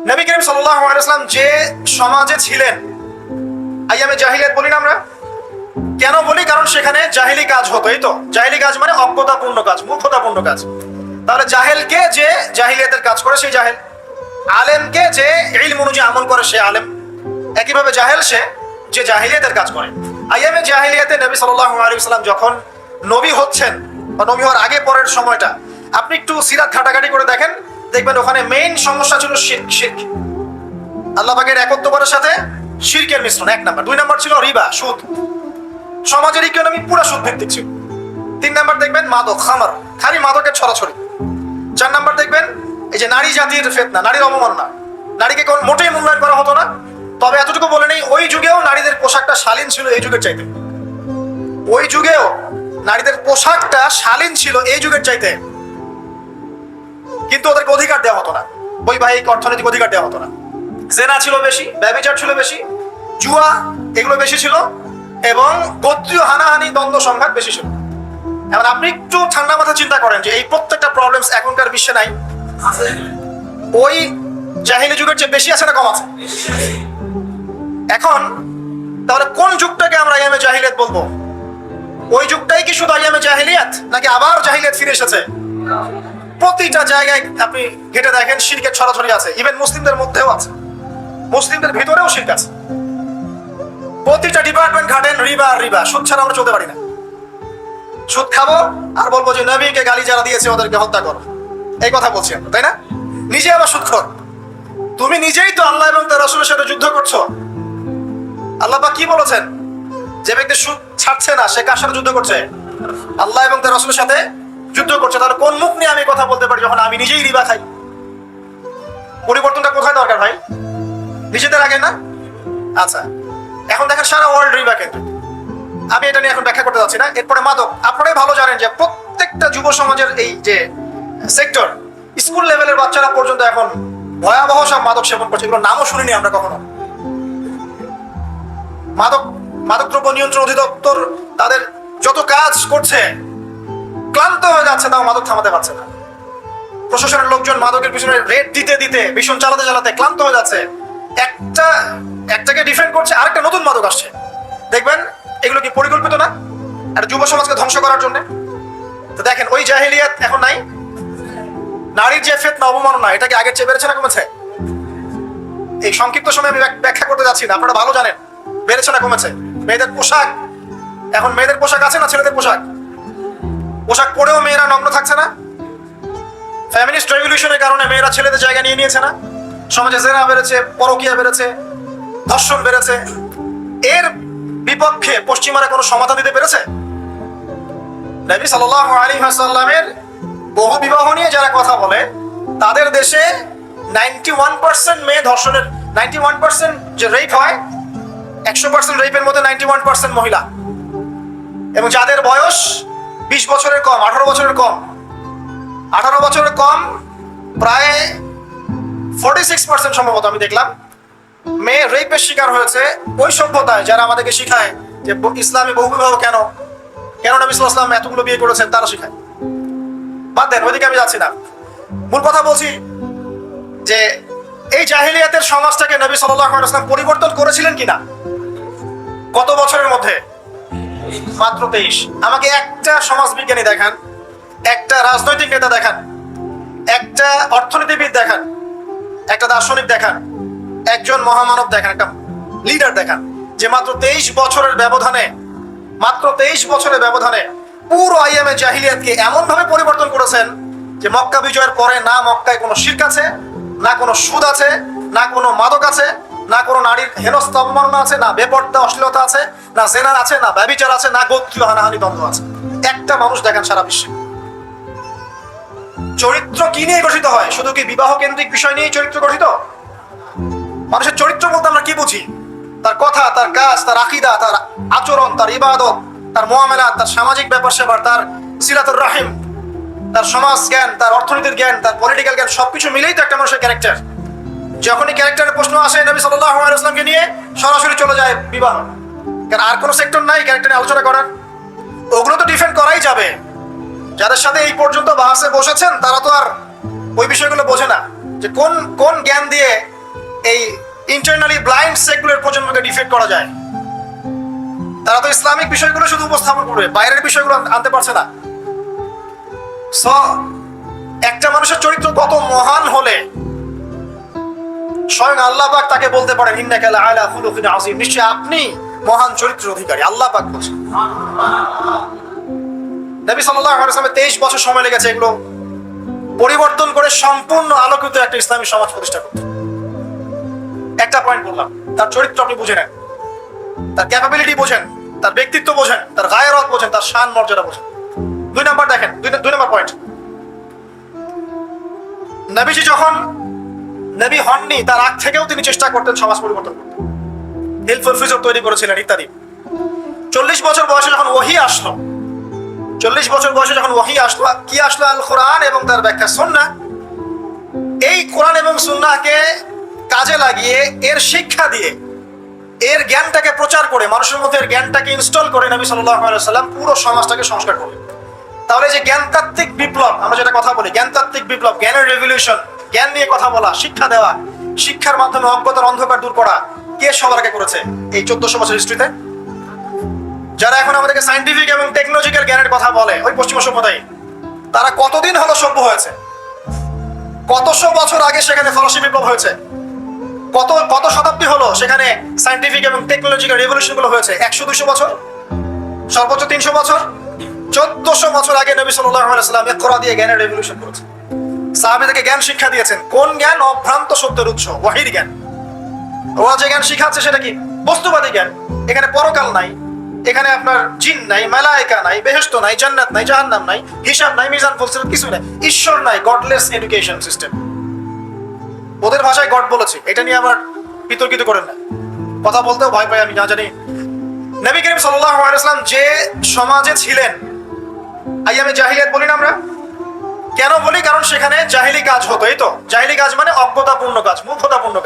নবী করিম সাল্লাল্লাহু আলাইহি ওয়াসাল্লাম যে সমাজে ছিলেন, আইয়ামে জাহিলিয়াত বলি না আমরা, কেন বলি? কারণ সেখানে জাহিলি কাজ হতো। এই তো জাহিলি কাজ মানে অজ্ঞতাপূর্ণ কাজ, মূর্খতাপূর্ণ কাজ। তাহলে জাহেলকে যে জাহিলিয়াতের কাজ করে সেই জাহেল, আলেমকে যে ইলম অনুযায়ী আমল করে সে আলেম। একইভাবে জাহেল সে যে জাহিলিয়াতের কাজ করে। আইয়ামে জাহিলিয়াতে নবী সাল্লাল্লাহু আলাইহি ওয়াসাল্লাম যখন নবী হচ্ছেন বা নবী হওয়ার আগে পরের সময়টা আপনি একটু সিরাত ঘাটাঘাটি করে দেখেন, দেখবেন ওখানে মেইন সমস্যা ছিল শিরক। শিরক, আল্লাহ পাকের একত্ববাদের সাথে শিরকের মিশ্রণ, 1 নাম্বার। 2 নাম্বার ছিল রিবা, সুদ। সমাজের ইকোনমি পুরো সুদ ভিত্তিক ছিল। 3 নাম্বার দেখবেন মাদক, খামার, খালি মাদকের ছড়াছড়ি। 4 নাম্বার দেখবেন এই যে নারী জাতির ফিতনা, নারীর অবমাননা। নারীকে কোন মোটেই মূল্যায়ন করা হতো না। তবে এতটুকু বলে নেই, ওই যুগেও নারীদের পোশাকটা শালীন ছিল এই যুগের চাইতে। ওই যুগেও নারীদের পোশাকটা শালীন ছিল এই যুগের চাইতে, কিন্তু ওদেরকে অধিকার দেওয়া হতো না, বৈবাহিক অর্থনৈতিক অধিকার দেওয়া হতো না। জেনা ছিল বেশি, ব্যভিচার ছিল বেশি, জুয়া এগুলো বেশি ছিল, এবং গোত্রীয় হানাহানি, দ্বন্দ্ব সংঘাত বেশি ছিল। এখন আপনি একটু ঠান্ডা মাথা চিন্তা করেন যে এই প্রত্যেকটা প্রবলেমস এখনকার বিশ্বে নাই? ওই জাহিলি যুগের চেয়ে বেশি আছে না কম আছে? এখন তাহলে কোন যুগটাকে আমরা আইয়ামে জাহিলিয়াত বলবো? ওই যুগটাই কি শুধু আইয়ামে জাহিলিয়াত, নাকি আবার জাহিলিয়াত ফিরে এসেছে? প্রতিটা জায়গায় আপনি ঘেটে দেখেন শিরকের ছড়াছড়ি আছে। ইভেন মুসলিমদের মধ্যেও আছে, মুসলিমদের ভিতরেও শিরক আছে। প্রতিটা ডিপার্টমেন্ট ঘাটেন রিবা আর রিবা। সুদ ছাড়া আমরা চলতে পারি না। সুদ খাবো আর বলবো যে নবীকে গালি যারা দিয়েছে ওদেরকে হত্যা করো, এই কথা বলছি আমরা, তাই না? নিজে আবার সুদখোর। তুমি নিজেই তো আল্লাহ এবং তার রাসূলের সাথে যুদ্ধ করছো। আল্লাহ পাক কি বলেছেন? যে ব্যক্তি সুদ ছাড়ছে না সে কার সাথে যুদ্ধ করছে? আল্লাহ এবং তার রাসূলের সাথে যুদ্ধ করছে। তাহলে কোন মুখ নিয়ে আমি কথা বলতে পারি যখন আমি নিজেই রিবা খাই? পরিবর্তনটা কোথায় দরকার ভাই? নিজেদের আগে না? আচ্ছা, এখন দেখেন সারা ওয়ার্ল্ড রিবা কেন্দ্র। আমি এটা নিয়ে এখন ব্যাখ্যা করতে যাচ্ছি না। এরপরে মাদক, আপনারাই ভালো জানেন যে প্রত্যেকটা যুব সমাজের এই যে সেক্টর, স্কুল লেভেলের বাচ্চারা পর্যন্ত এখন ভয়াবহ সব মাদক সেবন করছে। এগুলো নামও শুনিনি আমরা কখনো। মাদকদ্রব্য নিয়ন্ত্রণ অধিদপ্তর তাদের যত কাজ করছে, ক্লান্ত হয়ে যাচ্ছে, তাও মাদক থামাতে পারছে না। প্রশাসনের লোকজন মাদকের পিছনে রেড দিতে দিতে, মিশন চালাতে চালাতে ক্লান্ত হয়ে যাচ্ছে। একটাকে ডিফেন্ড করছে, আরেকটা নতুন মাদক আসছে। দেখবেন এগুলো কি পরিকল্পিত না? আর যুব সমাজকে ধ্বংস করার জন্য। তো দেখেন ওই জাহিলিয়াত এখন নাই। নারীর যে ফিতনা, অবমাননা, এটা কি আগের চেয়ে বেড়েছে না কমেছে? এই সংক্ষিপ্ত সময় আমি ব্যাখ্যা করতে যাচ্ছি না, আপনারা ভালো জানেন বেড়েছে না কমেছে। মেয়েদের পোশাক, এখন মেয়েদের পোশাক আছে না ছেলেদের পোশাক? পোশাক পরেও মেয়েরা নগ্ন থাকছে না? ফ্যামিলিস্ট রেভলিউশনের কারণে মেয়েরা ছেলেদের জায়গা নিয়ে নিয়েছে না? সমাজে জেনা বেড়েছে, পরকীয়া বেড়েছে, ধর্ষণ বেড়েছে। এর বিপক্ষে পশ্চিমারা কোনো সমাধান দিতে পেরেছে? নবী সাল্লাল্লাহু আলাইহি ওয়াসাল্লামের বহু বিবাহ নিয়ে যারা কথা বলে, তাদের দেশে 91% মেয়ে ধর্ষণের, 91% যে রেপ হয়, 100% রেপের মধ্যে 91% মহিলা, এবং যাদের বয়স 20 বছরের কম, 18 বছরের কম, 18 বছরের কম প্রায় 46% সম্ভবত আমি দেখলাম মেয়ে রেপের শিকার হয়েছে। ওই সভ্যতায় যারা আমাদেরকে শিখায় যে ইসলামে বহু বিবাহ কেন, কেন নবী সাল্লাল্লাহু আলাইহি ওয়াসাল্লাম এতগুলো বিয়ে করেছেন, তারা শিখায়। বাদ দেন, ওইদিকে আমি যাচ্ছি না। মূল কথা বলছি যে এই জাহিলিয়াতের সমাজটাকে নবী সাল্লাল্লাহু আলাইহি ওয়াসাল্লাম পরিবর্তন করেছিলেন কিনা? কত বছরের মধ্যে? মাত্র 23। আমাকে একটা সমাজবিজ্ঞানী দেখান, একটা রাজনৈতিক নেতা দেখান, একটা অর্থনীতিবিদ দেখান, একটা দার্শনিক দেখান, একজন মহামানব দেখান, একটা লিডার দেখান, যে মাত্র 23 বছরের ব্যবধানে, মাত্র 23 বছরের ব্যবধানে পুরো আইয়ামে জাহিলিয়াতকে এমন ভাবে পরিবর্তন করেছেন যে মক্কা বিজয়ের পরে না মক্কায় কোনো শিরক আছে, না কোনো সুদ আছে, না কোনো মাদক আছে, না কোনো নারীর হেনস্থা অবমাননা আছে, না বেপর্দা অশ্লীলতা আছে, না জেনার আছে, না ব্যভিচার আছে, না গোত্রীয় হানাহানি দ্বন্দ্ব আছে। একটা মানুষ দেখেন সারা বিশ্বে। চরিত্র কি নিয়ে গঠিত হয়? শুধু কি বিবাহ কেন্দ্রিক বিষয় নিয়ে চরিত্র গঠিত? মানুষের চরিত্র বলতে আমরা কি বুঝি? তার কথা, তার কাজ, তার আকীদা, তার আচরণ, তার ইবাদত, তার মুআমালাত, তার সামাজিক ব্যাপার স্যাপার, তার সিলাতুর রাহিম, তার সমাজ জ্ঞান, তার অর্থনীতির জ্ঞান, তার পলিটিক্যাল জ্ঞান, সবকিছু মিলেই তো একটা মানুষের ক্যারেক্টার। যখনই ক্যারেক্টারের প্রশ্ন আসে নবী সাল্লাল্লাহু আলাইহি ওয়াসাল্লামকে নিয়ে সরাসরি চলে যায় বিবাহ। কারণ আর কোনো সেক্টর নাই ক্যারেক্টার নিয়ে আলোচনা করার। ওগুলো তো ডিফেন্ড করাই যাবে। যাদের সাথে এই পর্যন্ত বাসে বসেছেন তারা তো আর ওই বিষয়গুলো বোঝে না, যে কোন জ্ঞান দিয়ে এই ইন্টারনালি ব্লাইন্ড সেকুলার প্রজন্মকে ডিফেক্ট করা যায়? তারা তো ইসলামিক বিষয়গুলো শুধু উপস্থাপন করবে, বাইরের বিষয়গুলো আনতে পারছে না। সো একটা মানুষের চরিত্র কত মহান হলে স্বয়ং আল্লাহ পাক তাকে বলতে পারেন ইন্নাকা লাআলা খুলুকিন আযীম, নিশ্চয়ই আপনি মহান চরিত্রের অধিকারী। আল্লাহ পাক বলছেন। নবী সাল্লাল্লাহু আলাইহি ওয়াসাল্লাম 23 বছর সময় লেগেছে এগুলো পরিবর্তন করে সম্পূর্ণ আলোকিত একটা ইসলামী সমাজ প্রতিষ্ঠা করতে। একটা পয়েন্ট বললাম, তার চরিত্র আপনি বুঝে নেন, তার ক্যাপাবিলিটি বোঝেন, তার ব্যক্তিত্ব বোঝেন, তার গায়রত বোঝেন, তার শান মর্যাদা বোঝেন। 2 নাম্বার দেখেন, 2 নাম্বার পয়েন্ট, নবীজি যখন নবী হননি তার আগ থেকেও তিনি চেষ্টা করতেন সমাজ পরিবর্তন করতে, হেল্পফুল ফিউচার তৈরি করেছিলেন ইত্যাদি। 40 বছর বয়সে যখন ওহী আসলো, 40 বছর বয়সে যখন ওহী আসলো, কি আসলো? আল কোরআন এবং তার ব্যাখ্যা সুন্নাহ। এই কোরআন এবং সুন্নাহকে কাজে লাগিয়ে, এর শিক্ষা দিয়ে, এর জ্ঞানটাকে প্রচার করে, মানুষের মধ্যে এর জ্ঞানটাকে ইনস্টল করে নবী সাল্লাল্লাহু আলাইহি ওয়াসাল্লাম পুরো সমাজটাকে সংস্কার করলেন। তাহলে যে জ্ঞানতাত্ত্বিক বিপ্লব, আমরা যেটা কথা বলি জ্ঞানতাত্ত্বিক বিপ্লব, জ্ঞানের রেভলিউশন, জ্ঞান নিয়ে কথা বলা, শিক্ষা দেওয়া, শিক্ষার মাধ্যমে অজ্ঞতার অন্ধকার দূর করা, কে সবার আগে করেছে এই 1400 বছর হিস্ট্রিতে? যারা এখন আমাদেরকে সায়েন্টিফিক এবং টেকনোলজিক্যাল জ্ঞানের কথা বলে, ওই পশ্চিমা সভ্যতাই, তারা কতদিন হলো সভ্য হয়েছে? কতশো বছর আগে সেখানে ফরাসি বিপ্লব হয়েছে। কত শতাব্দী হলো সেখানে সায়েন্টিফিক এবং টেকনোলজিক্যাল রেভলিউশন গুলো হয়েছে? 100-200 বছর, সর্বোচ্চ 300 বছর। 1400 বছর আগে নবী সাল্লাল্লাহু আলাইহি ওয়াসাল্লাম ইকরা দিয়ে জ্ঞানের রেভলিউশন করেছে। সাহাবীদেরকে জ্ঞান শিক্ষা দিয়েছেন। কোন জ্ঞান? অভ্রান্ত সত্যের উৎস, ওহীর জ্ঞান। ওরা যে জ্ঞান শিখাচ্ছে সেটা কি? বস্তুবাদী জ্ঞান। এখানে পরকাল নাই, এখানে আপনার জিন নাই, মালায়েকা নাই, বেহেশত নাই, জান্নাত নাই, জাহান্নাম নাই, হিসাব নাই, মিজান ফুলসিরাত কিছু নাই, ঈশ্বর নাই, গডলেস এডুকেশন সিস্টেম। ওদের ভাষায় গড বলেছে, এটা নিয়ে আবার বিতর্কিত করেন না, কথা বলতেও ভয় পাই আমি, না জানি। নবী করিম সাল্লাল্লাহু আলাইহি ওয়াসাল্লাম যে সমাজে ছিলেন, আইয়ামে জাহিলিয়াত বলি না আমরা, কেন বলি? কারণ সেখানে জাহিলি কাজ হতো। এই তো জাহিলি কাজ মানে অজ্ঞতাপূর্ণ কাজ, মূর্খতাপূর্ণ কাজ।